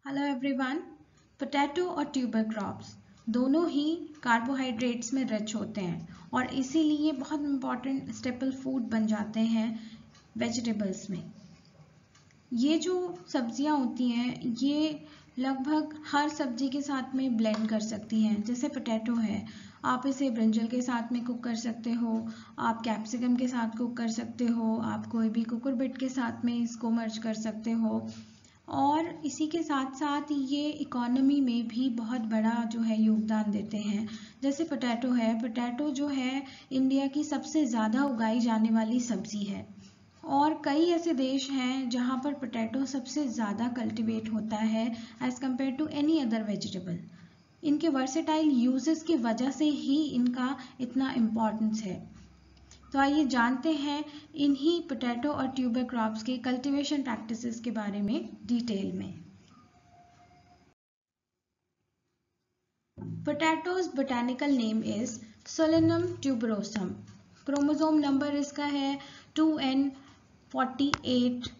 Hello everyone. Potato और tuber crops दोनों ही carbohydrates में रिच होते हैं और इसीलिए बहुत इम्पॉर्टेंट स्टेपल फूड बन जाते हैं वेजिटेबल्स में। ये जो सब्जियां होती हैं ये लगभग हर सब्जी के साथ में ब्लेंड कर सकती हैं। जैसे पोटैटो है, आप इसे ब्रिंजल के साथ में कुक कर सकते हो, आप कैप्सिकम के साथ कुक कर सकते हो, आप कोई भी कुकुरबिट के साथ में इसको मर्ज कर सकते हो। और इसी के साथ साथ ये इकोनॉमी में भी बहुत बड़ा जो है योगदान देते हैं। जैसे पोटैटो है, पोटैटो जो है इंडिया की सबसे ज़्यादा उगाई जाने वाली सब्जी है और कई ऐसे देश हैं जहाँ पर पोटैटो सबसे ज़्यादा कल्टीवेट होता है as compare to any other vegetable. इनके वर्सेटाइल यूजेस की वजह से ही इनका इतना इम्पोर्टेंस है। तो आइए जानते हैं इन्हीं पोटैटो और ट्यूबर क्रॉप्स के कल्टीवेशन प्रैक्टिसेस के बारे में डिटेल में। Potatoes botanical name is Solanum tuberosum. Chromosome number इसका है 2n48।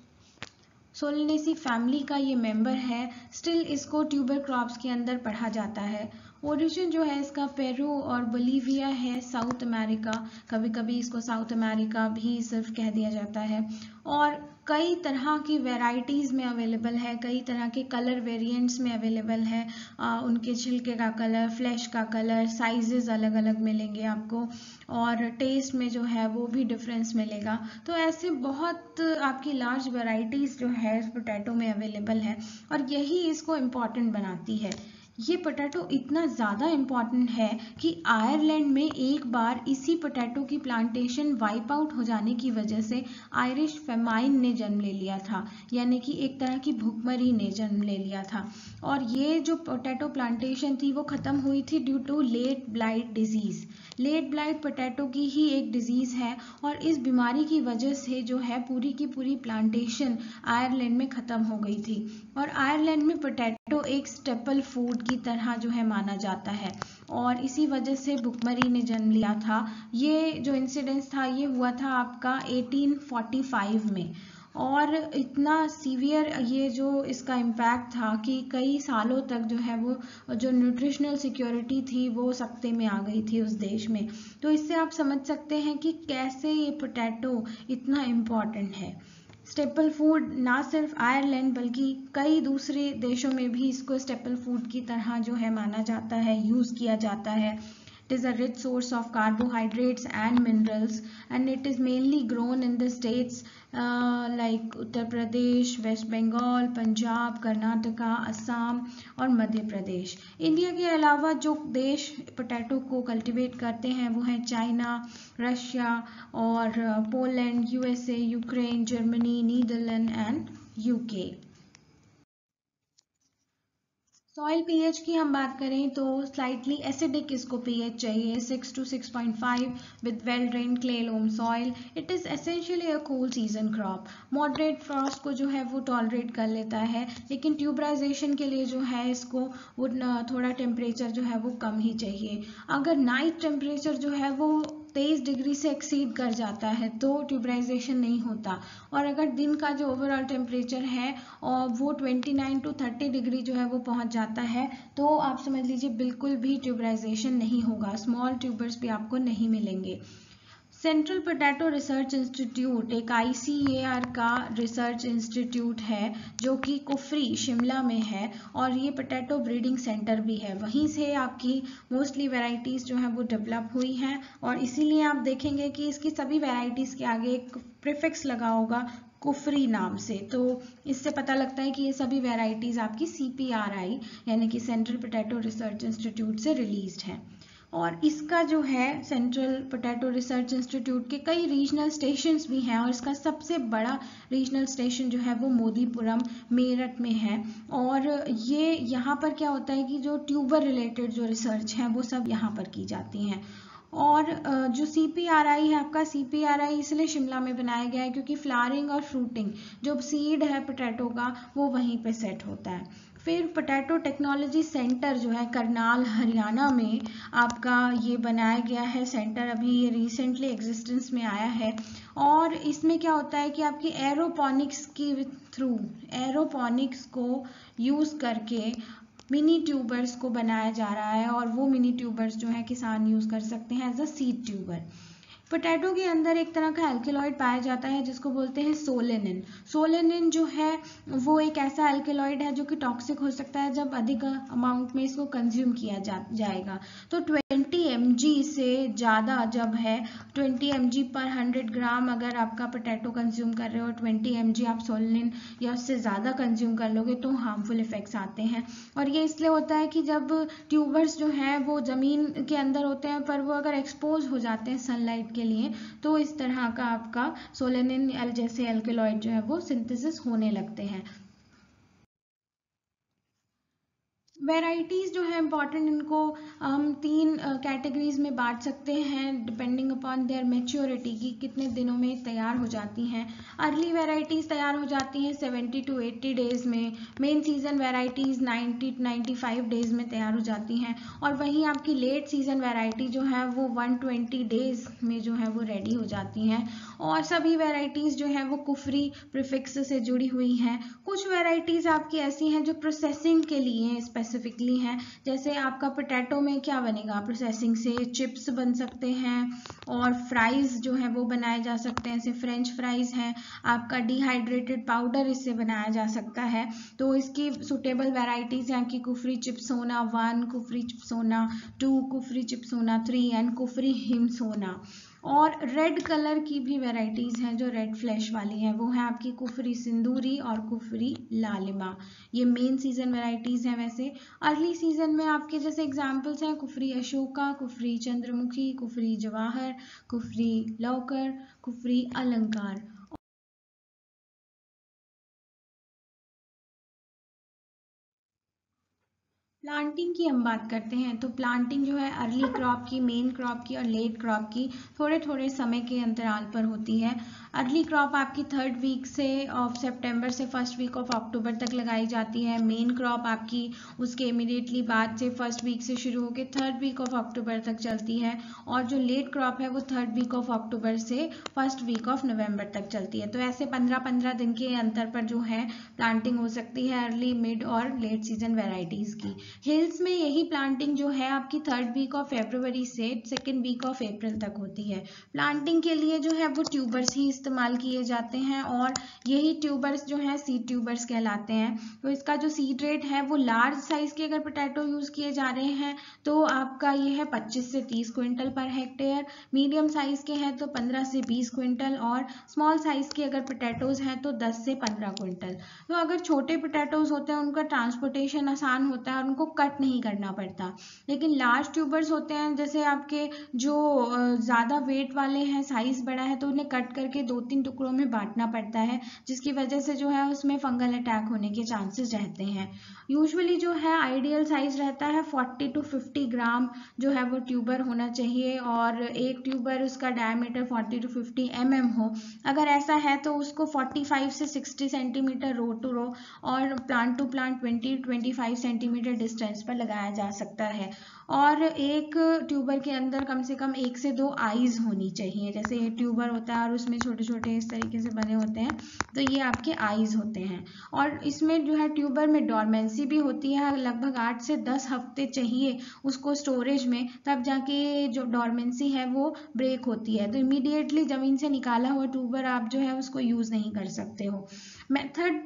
सोलेनेसी फैमिली का ये मेंबर है। स्टिल इसको ट्यूबर क्रॉप्स के अंदर पढ़ा जाता है। ओरिजिन जो है इसका पेरू और बोलीविया है, साउथ अमेरिका। कभी कभी इसको साउथ अमेरिका भी सिर्फ कह दिया जाता है। और कई तरह की वैरायटीज़ में अवेलेबल है, कई तरह के कलर वेरिएंट्स में अवेलेबल है। उनके छिलके का कलर, फ्लैश का कलर, साइजेस अलग अलग मिलेंगे आपको और टेस्ट में जो है वो भी डिफरेंस मिलेगा। तो ऐसे बहुत आपकी लार्ज वैरायटीज़ जो है पोटैटो में अवेलेबल है और यही इसको इम्पॉर्टेंट बनाती है। ये पोटैटो इतना ज़्यादा इम्पॉर्टेंट है कि आयरलैंड में एक बार इसी पोटैटो की प्लांटेशन वाइप आउट हो जाने की वजह से आयरिश फेमाइन ने जन्म ले लिया था, यानी कि एक तरह की भुखमरी ने जन्म ले लिया था। और ये जो पोटैटो प्लांटेशन थी वो ख़त्म हुई थी due to late blight disease. Late blight potato की ही एक डिजीज़ है और इस बीमारी की वजह से जो है पूरी की पूरी प्लांटेशन आयरलैंड में ख़त्म हो गई थी। और आयरलैंड में पोटैटो एक स्टेपल फूड की तरह जो है माना जाता है और इसी वजह से भुखमरी ने जन्म लिया था। ये जो इंसिडेंस था ये हुआ था आपका 1845 में और इतना सीवियर ये जो इसका इम्पैक्ट था कि कई सालों तक जो है वो जो न्यूट्रिशनल सिक्योरिटी थी वो सख्ते में आ गई थी उस देश में। तो इससे आप समझ सकते हैं कि कैसे ये पोटैटो इतना इम्पॉर्टेंट है। स्टेपल फूड ना सिर्फ आयरलैंड बल्कि कई दूसरे देशों में भी इसको स्टेपल फूड की तरह जो है माना जाता है, यूज़ किया जाता है। It is a rich source of carbohydrates and minerals and it is mainly grown in the states like Uttar Pradesh, West Bengal, Punjab, Karnataka, Assam और मध्य प्रदेश। इंडिया के अलावा जो देश पोटैटो को कल्टीवेट करते हैं वो हैं चाइना, रशिया और Poland, USA, Ukraine, Germany, Netherland and UK. Soil pH की हम बात करें तो स्लाइटली एसिडिक इसको पीएच चाहिए 6 to 6.5 with well drained clay loam soil. It is essentially a cool season crop. Moderate frost को जो है वो टॉलरेट कर लेता है, लेकिन ट्यूबराइजेशन के लिए जो है इसको वो थोड़ा टेम्परेचर जो है वो कम ही चाहिए। अगर नाइट टेम्परेचर जो है वो 23 डिग्री से एक्सीड कर जाता है तो ट्यूबराइजेशन नहीं होता और अगर दिन का जो ओवरऑल टेम्परेचर है और वो 29 to 30 डिग्री जो है वो पहुंच जाता है तो आप समझ लीजिए बिल्कुल भी ट्यूबराइजेशन नहीं होगा, स्मॉल ट्यूबर्स भी आपको नहीं मिलेंगे। सेंट्रल पोटैटो रिसर्च इंस्टीट्यूट एक ICAR का रिसर्च इंस्टीट्यूट है जो कि कुफरी शिमला में है और ये पोटैटो ब्रीडिंग सेंटर भी है। वहीं से आपकी मोस्टली वैरायटीज़ जो हैं वो डेवलप हुई हैं और इसीलिए आप देखेंगे कि इसकी सभी वैरायटीज़ के आगे एक प्रीफिक्स लगा होगा कुफरी नाम से। तो इससे पता लगता है कि ये सभी वैरायटीज़ आपकी CPRI यानी कि सेंट्रल पोटैटो रिसर्च इंस्टीट्यूट से रिलीज्ड हैं। और इसका जो है सेंट्रल पोटैटो रिसर्च इंस्टीट्यूट के कई रीजनल स्टेशंस भी हैं और इसका सबसे बड़ा रीजनल स्टेशन जो है वो मोदीपुरम मेरठ में है। और ये यहाँ पर क्या होता है कि जो ट्यूबर रिलेटेड जो रिसर्च है वो सब यहाँ पर की जाती हैं। और जो CPRI है आपका, CPRI इसलिए शिमला में बनाया गया है क्योंकि फ्लावरिंग और फ्रूटिंग जो सीड है पोटैटो का वो वहीं पे सेट होता है। फिर पोटैटो टेक्नोलॉजी सेंटर जो है करनाल हरियाणा में आपका ये बनाया गया है सेंटर, अभी ये रिसेंटली एग्जिस्टेंस में आया है। और इसमें क्या होता है कि आपकी एरोपोनिक्स की थ्रू, एरोपोनिक्स को यूज़ करके मिनी ट्यूबर्स को बनाया जा रहा है, और वो मिनी ट्यूबर्स जो है किसान यूज़ कर सकते हैं as a seed tuber. Potato के अंदर एक तरह का एल्केलॉइड पाया जाता है जिसको बोलते हैं सोलेनिन। सोलेनिन जो है वो एक ऐसा एल्केलॉइड है जो कि टॉक्सिक हो सकता है जब अधिक अमाउंट में इसको कंज्यूम किया जाएगा। तो 20 mg से ज़्यादा जब है, 20 mg पर 100 ग्राम अगर आपका पोटैटो कंज्यूम कर रहे हो, 20 mg आप सोलेनिन या उससे ज़्यादा कंज्यूम कर लोगे तो हार्मफुल इफेक्ट्स आते हैं। और ये इसलिए होता है कि जब ट्यूबर्स जो हैं वो ज़मीन के अंदर होते हैं, पर वो अगर एक्सपोज हो जाते हैं सनलाइट के लिए तो इस तरह का आपका सोलेनिन जैसे एल्केलॉइड जो है वो सिंथेसिस होने लगते हैं। वेराइटीज़ जो है इम्पॉर्टेंट, इनको हम 3 कैटेगरीज में बांट सकते हैं डिपेंडिंग अपॉन देयर मेच्योरिटी की कितने दिनों में तैयार हो जाती हैं। अर्ली वेराइटीज़ तैयार हो जाती हैं 70 to 80 डेज़ में, main season varieties 90 to 95 days में तैयार हो जाती हैं, और वहीं आपकी लेट सीज़न वेराइटी जो है वो 120 डेज़ में जो है वो रेडी हो जाती हैं। और सभी वेराइटीज़ जो है वो कुफरी प्रीफिक्स से जुड़ी हुई हैं। कुछ वेराइटीज़ आपकी ऐसी हैं जो प्रोसेसिंग के लिए स्पेसिफिकली हैं, जैसे आपका पोटैटो में क्या बनेगा प्रोसेसिंग से, चिप्स बन सकते हैं और फ्राइज़ जो है वो बनाए जा सकते हैं, जैसे फ्रेंच फ्राइज़ हैं, आपका डिहाइड्रेटेड पाउडर इससे बनाया जा सकता है। तो इसकी सुटेबल वेराइटीज़ हैं कि कुफरी चिप्सोना 1, कुफरी चिप्सोना 2, कुफरी चिप्सोना 3 एंड कुफरी हिमसोना। और रेड कलर की भी वेराइटीज़ हैं जो रेड फ्लैश वाली हैं, वो है आपकी कुफरी सिंदूरी और कुफरी लालिमा। ये मेन सीज़न वेराइटीज़ हैं। वैसे अर्ली सीज़न में आपके जैसे एग्जांपल्स हैं कुफरी अशोका, कुफरी चंद्रमुखी, कुफरी जवाहर, कुफरी लौकर, कुफरी अलंकार। प्लांटिंग की हम बात करते हैं तो प्लांटिंग जो है अर्ली क्रॉप की, मेन क्रॉप की और लेट क्रॉप की थोड़े थोड़े समय के अंतराल पर होती है। अर्ली क्रॉप आपकी 3rd वीक से ऑफ सितंबर से 1st वीक ऑफ अक्टूबर तक लगाई जाती है। मेन क्रॉप आपकी उसके इमीडिएटली बाद से 1st वीक से शुरू होकर 3rd वीक ऑफ अक्टूबर तक चलती है, और जो लेट क्रॉप है वो 3rd वीक ऑफ अक्टूबर से 1st वीक ऑफ नवंबर तक चलती है। तो ऐसे 15-15 दिन के अंतर पर जो है प्लांटिंग हो सकती है अर्ली, मिड और लेट सीजन वेराइटीज़ की। हिल्स में यही प्लांटिंग जो है आपकी 3rd वीक ऑफ फरवरी से 2nd वीक ऑफ अप्रैल तक होती है। प्लांटिंग के लिए जो है वो ट्यूबर्स ही इस्तेमाल किए जाते हैं, और यही ट्यूबर्स जो हैं सीड ट्यूबर्स कहलाते हैं। तो इसका जो सीड रेट है वो लार्ज साइज के अगर पोटैटो यूज़ किए जा रहे हैं तो आपका ये है 25 से 30 quintal per hectare, medium size के हैं तो 15 से 20 क्विंटल, और स्मॉल साइज के अगर पोटैटोज हैं तो 10 से 15 क्विंटल। तो अगर छोटे पोटैटोज होते हैं उनका ट्रांसपोर्टेशन आसान होता है और उनको कट नहीं करना पड़ता। लेकिन लार्ज ट्यूबर्स होते हैं जैसे आपके जो ज़्यादा वेट वाले हैं, साइज़ बड़ा है, तो उन्हें कट करके 2-3 टुकड़ों में बांटना पड़ता है, जिसकी वजह से जो है उसमें फंगल अटैक होने के चांसेस रहते हैं। यूजुअली जो है आइडियल साइज़ रहता है 40 to 50 ग्राम जो है वो ट्यूबर होना चाहिए, और एक ट्यूबर उसका डायमीटर 40 to 50 mm हो। अगर ऐसा है तो उसको 45 से 60 सेंटीमीटर रो टू रो और plant to plant 20-25 centimetre distance पर लगाया जा सकता है। और एक ट्यूबर के अंदर कम से कम 1 से 2 आईज होनी चाहिए। जैसे ये ट्यूबर होता है और उसमें छोटे छोटे इस तरीके से बने होते हैं, तो ये आपके आईज होते हैं। और इसमें जो है ट्यूबर में डॉर्मेंसी भी होती है, लगभग 8 से 10 हफ्ते चाहिए उसको स्टोरेज में, तब जाके जो डॉर्मेंसी है वो ब्रेक होती है। तो इमीडिएटली ज़मीन से निकाला हुआ ट्यूबर आप जो है उसको यूज़ नहीं कर सकते हो। मेथड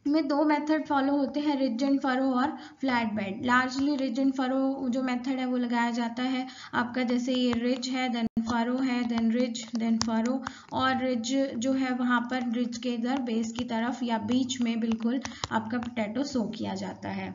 में 2 मेथड फॉलो होते हैं, रिज एंड फरो और flat bed. Largely ridge and furrow जो मेथड है वो लगाया जाता है आपका, जैसे ये रिज है, देन फरो है, देन रिज, देन फरो। और रिज जो है वहाँ पर रिज के इधर बेस की तरफ या बीच में बिल्कुल आपका पोटैटो सो किया जाता है।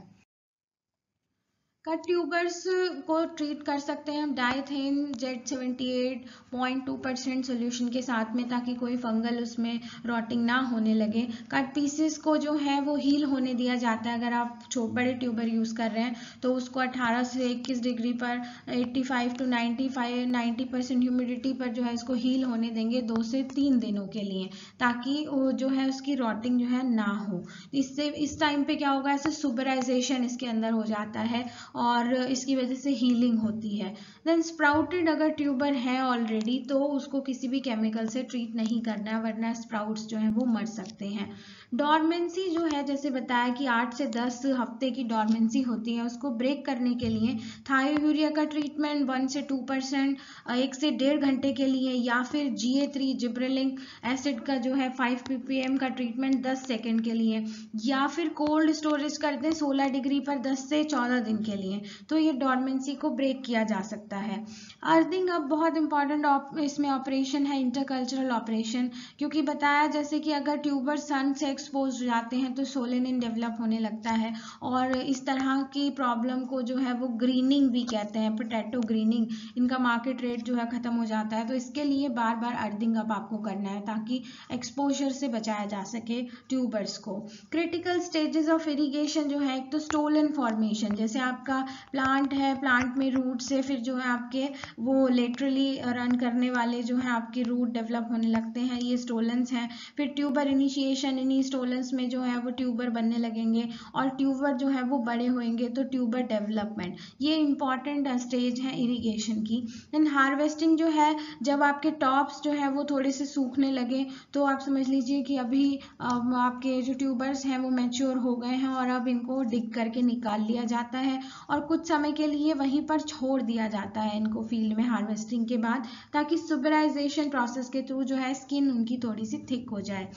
कट ट्यूबर्स को ट्रीट कर सकते हैं हम डाइथेन Z78.2% सोल्यूशन के साथ में, ताकि कोई फंगल उसमें रॉटिंग ना होने लगे। कट पीसेस को जो है वो हील होने दिया जाता है। अगर आप बड़े ट्यूबर यूज़ कर रहे हैं तो उसको 18 से 21 डिग्री पर 85 to 90% ह्यूमिडिटी पर जो है इसको हील होने देंगे 2 से 3 दिनों के लिए, ताकि वो जो है उसकी रॉटिंग जो है ना हो। इससे इस टाइम पे क्या होगा, ऐसे सुबराइजेशन इसके अंदर हो जाता है और इसकी वजह से हीलिंग होती है। देन स्प्राउटेड अगर ट्यूबर है ऑलरेडी तो उसको किसी भी केमिकल से ट्रीट नहीं करना है, वरना स्प्राउट्स जो है वो मर सकते हैं। डॉर्मेंसी जो है, जैसे बताया कि 8 से 10 हफ्ते की डॉर्मेंसी होती है, उसको ब्रेक करने के लिए थायोयूरिया का ट्रीटमेंट 1 से 2% 1 से 1.5 घंटे के लिए, या फिर GA3 जिब्रेलिक एसिड का जो है 5 ppm का ट्रीटमेंट 10 सेकेंड के लिए, या फिर कोल्ड स्टोरेज कर दें 16 डिग्री पर 10 से 14 दिन के लिए, तो ये डॉर्मेंसी को ब्रेक किया जा सकता है। अर्थिंग अब बहुत इंपॉर्टेंट इसमें ऑपरेशन है, इंटरकल्चरल ऑपरेशन, क्योंकि बताया जैसे कि अगर ट्यूबर सन से एक्सपोज हो जाते हैं तो सोलेनिन डेवलप होने लगता है, और इस तरह की प्रॉब्लम को जो है वो ग्रीनिंग भी कहते हैं, पोटैटो ग्रीनिंग, इनका मार्केट रेट जो है खत्म हो जाता है। तो इसके लिए बार बार अर्थिंग अप आपको करना है ताकि एक्सपोजर से बचाया जा सके ट्यूबर्स को। क्रिटिकल स्टेजेस ऑफ इरिगेशन जो है, एक तो स्टोलन फॉर्मेशन, जैसे आपका प्लांट है, प्लांट में रूट से फिर जो है आपके वो लेटरली रन करने वाले जो है आपके रूट डेवलप होने लगते हैं, ये स्टोलन्स हैं। फिर ट्यूबर इनिशिएशन, इन्हीं स्टोलन्स में जो है वो ट्यूबर बनने लगेंगे और ट्यूबर जो है वो बड़े होंगे, तो ट्यूबर डेवलपमेंट, ये इंपॉर्टेंट स्टेज है इरिगेशन की। एंड हार्वेस्टिंग जो है, जब आपके टॉप्स जो है वो थोड़े से सूखने लगे तो आप समझ लीजिए कि अभी आपके जो ट्यूबर्स हैं वो मैच्योर हो गए हैं और अब इनको डिग करके निकाल लिया जाता है और कुछ समय के लिए वहीं पर छोड़ दिया जाता है इनको फील्ड में हार्वेस्टिंग के बाद, ताकि सुबराइजेशन प्रोसेस के थ्रू जो है स्किन उनकी थोड़ी सी थिक हो जाए।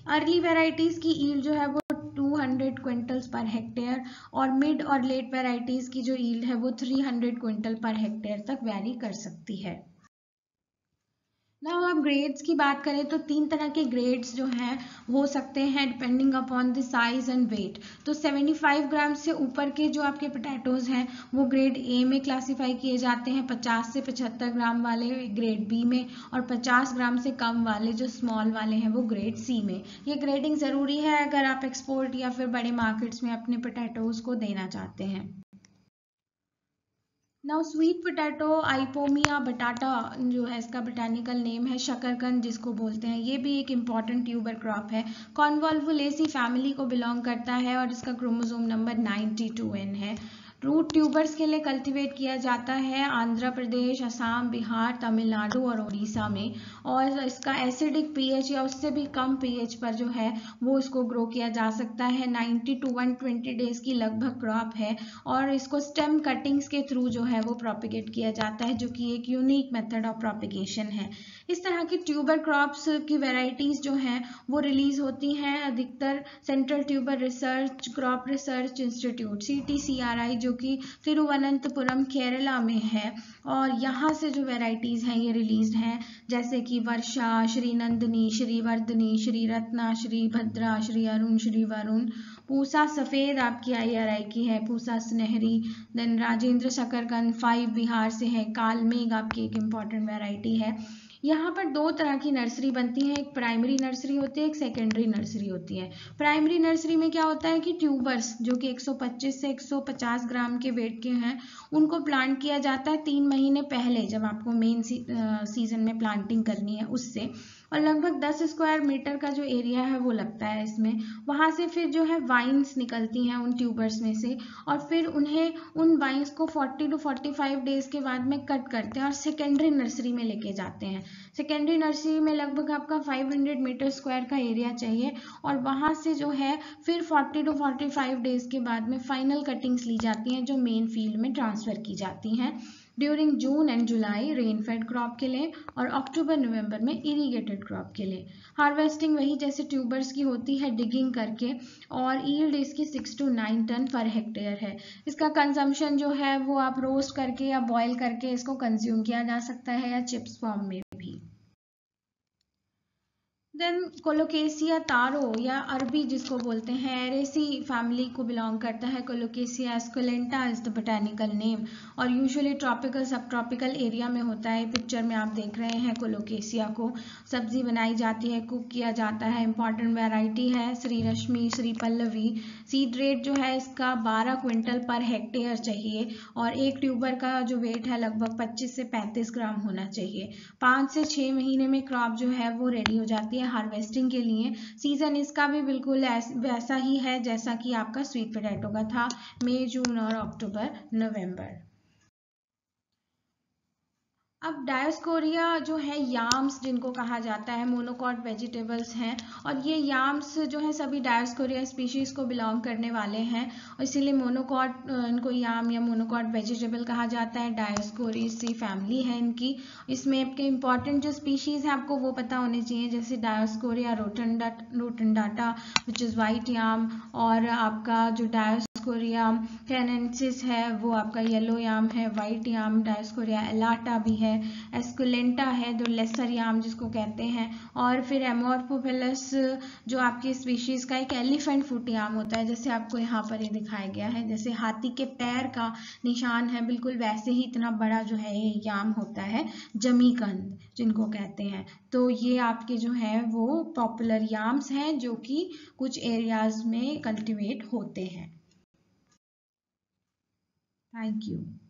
अर्ली वेराइटीज़ की ईल्ड जो है वो 200 क्विंटल्स पर हेक्टेयर, और मिड और लेट वेराइटीज़ की जो ईल्ड है वो 300 क्विंटल पर हेक्टेयर तक वैरी कर सकती है। नाउ आप ग्रेड्स की बात करें तो 3 तरह के ग्रेड्स जो हैं हो सकते हैं depending upon the size and weight. तो 75 ग्राम से ऊपर के जो आपके पोटैटोज हैं वो ग्रेड ए में क्लासीफाई किए जाते हैं, 50 से 75 ग्राम वाले ग्रेड बी में, और 50 ग्राम से कम वाले जो स्मॉल वाले हैं वो ग्रेड सी में। ये ग्रेडिंग ज़रूरी है अगर आप एक्सपोर्ट या फिर बड़े मार्केट्स में अपने पोटैटोज को देना चाहते हैं। नाउ स्वीट पोटैटो, आइपोमिया बटाटा जो है इसका बोटानिकल नेम है, शकरकंद जिसको बोलते हैं, ये भी एक इम्पॉर्टेंट ट्यूबर क्रॉप है। कॉन्वॉल्वुलेसी फैमिली को बिलोंग करता है और इसका क्रोमोसोम नंबर 92N है। रूट ट्यूबर्स के लिए कल्टीवेट किया जाता है आंध्र प्रदेश, असम, बिहार, तमिलनाडु और उड़ीसा में, और इसका एसिडिक पीएच या उससे भी कम पीएच पर जो है वो इसको ग्रो किया जा सकता है। 90 to 120 डेज की लगभग क्रॉप है और इसको स्टेम कटिंग्स के थ्रू जो है वो प्रोपिगेट किया जाता है, जो कि एक यूनिक मेथड ऑफ प्रोपिगेशन है। इस तरह की ट्यूबर क्रॉप्स की वेराइटीज़ जो हैं वो रिलीज होती हैं अधिकतर central tuber research crop research institute CTCRI, जो कि तिरुवनंतपुरम केरला में है, और यहाँ से जो वेराइटीज़ हैं ये रिलीज हैं, जैसे कि वर्षा, श्री नंदिनी, श्री वर्धनी, श्री रत्ना, श्री भद्रा, श्री अरुण, श्री वरुण। पूसा सफ़ेद आपकी IRI की है, पूसा सुनहरी। देन राजेंद्र शकरकंद 5 बिहार से है, कालमेघ आपकी एक इम्पॉर्टेंट वेराइटी है। यहाँ पर 2 तरह की नर्सरी बनती है, एक प्राइमरी नर्सरी होती है, एक सेकेंडरी नर्सरी होती है। प्राइमरी नर्सरी में क्या होता है कि ट्यूबर्स जो कि 125 से 150 ग्राम के वेट के हैं उनको प्लांट किया जाता है 3 महीने पहले, जब आपको मेन सीजन में प्लांटिंग करनी है उससे, और लगभग 10 स्क्वायर मीटर का जो एरिया है वो लगता है इसमें। वहाँ से फिर जो है वाइन्स निकलती हैं उन ट्यूबर्स में से, और फिर उन्हें उन वाइन्स को 40 to 45 डेज के बाद में कट करते हैं और सेकेंडरी नर्सरी में लेके जाते हैं। सेकेंडरी नर्सरी में लगभग आपका 500 मीटर स्क्वायर का एरिया चाहिए, और वहाँ से जो है फिर 40 to 45 डेज के बाद में फाइनल कटिंग्स ली जाती हैं जो मेन फील्ड में ट्रांसफ़र की जाती हैं during June and July rain fade crop के लिए, और अक्टूबर नवंबर में इरीगेटेड क्रॉप के लिए। हार्वेस्टिंग वही जैसे ट्यूबर्स की होती है, डिगिंग करके, और ईल्ड इसकी 6 to 9 टन पर हेक्टेयर है। इसका कंजम्पशन जो है वो आप रोस्ट करके या बॉयल करके इसको कंज्यूम किया जा सकता है, या चिप्स फॉर्म में भी। देन कोलोकेसिया तारो या अरबी जिसको बोलते हैं, एरेसी फैमिली को बिलोंग करता है। Colocasia esculenta is the botanical name और यूजुअली ट्रॉपिकल सब ट्रॉपिकल एरिया में होता है। पिक्चर में आप देख रहे हैं कोलोकेसिया को। सब्जी बनाई जाती है, कुक किया जाता है। इंपॉर्टेंट वैरायटी है श्री रश्मि, श्री पल्लवी। सीड रेट जो है इसका 12 क्विंटल पर हेक्टेयर चाहिए और एक ट्यूबर का जो वेट है लगभग 25 से 35 ग्राम होना चाहिए। 5 से 6 महीने में क्रॉप जो है वो रेडी हो जाती है हार्वेस्टिंग के लिए। सीजन इसका भी बिल्कुल वैसा ही है जैसा कि आपका स्वीट पोटैटो का था, मई, जून और अक्टूबर, नवंबर। अब डायोस्कोरिया जो है याम्स जिनको कहा जाता है, मोनोकॉट वेजिटेबल्स हैं और ये याम्स जो है सभी डायोस्कोरिया स्पीशीज को बिलोंग करने वाले हैं और इसीलिए मोनोकॉट इनको याम या मोनोकॉट वेजिटेबल कहा जाता है। डायोस्कोरियसी फैमिली है इनकी। इसमें आपके इंपॉर्टेंट जो स्पीशीज हैं आपको वो पता होने चाहिए, जैसे डायोस्कोरिया रोटनडाटा विच इज़ वाइट याम, और आपका जो डायोस्कोरिया कैनेंसिस है वो आपका येलो याम है, वाइट याम। डायोस्कोरिया एलाटा भी है, एस्कुलेंटा है जो लेसर याम जिसको कहते हैं, और फिर एमोर्फोफिलस जो आपकी स्पीशीज का एक एलिफेंट फुट याम होता है, जैसे आपको यहाँ पर ये दिखाया गया है, जैसे हाथी के पैर का निशान है बिल्कुल वैसे ही इतना बड़ा जो है ये याम होता है, जमीकंद जिनको कहते हैं। तो ये आपके जो है वो पॉपुलर याम्स हैं जो कि कुछ एरियाज में कल्टीवेट होते हैं। Thank you.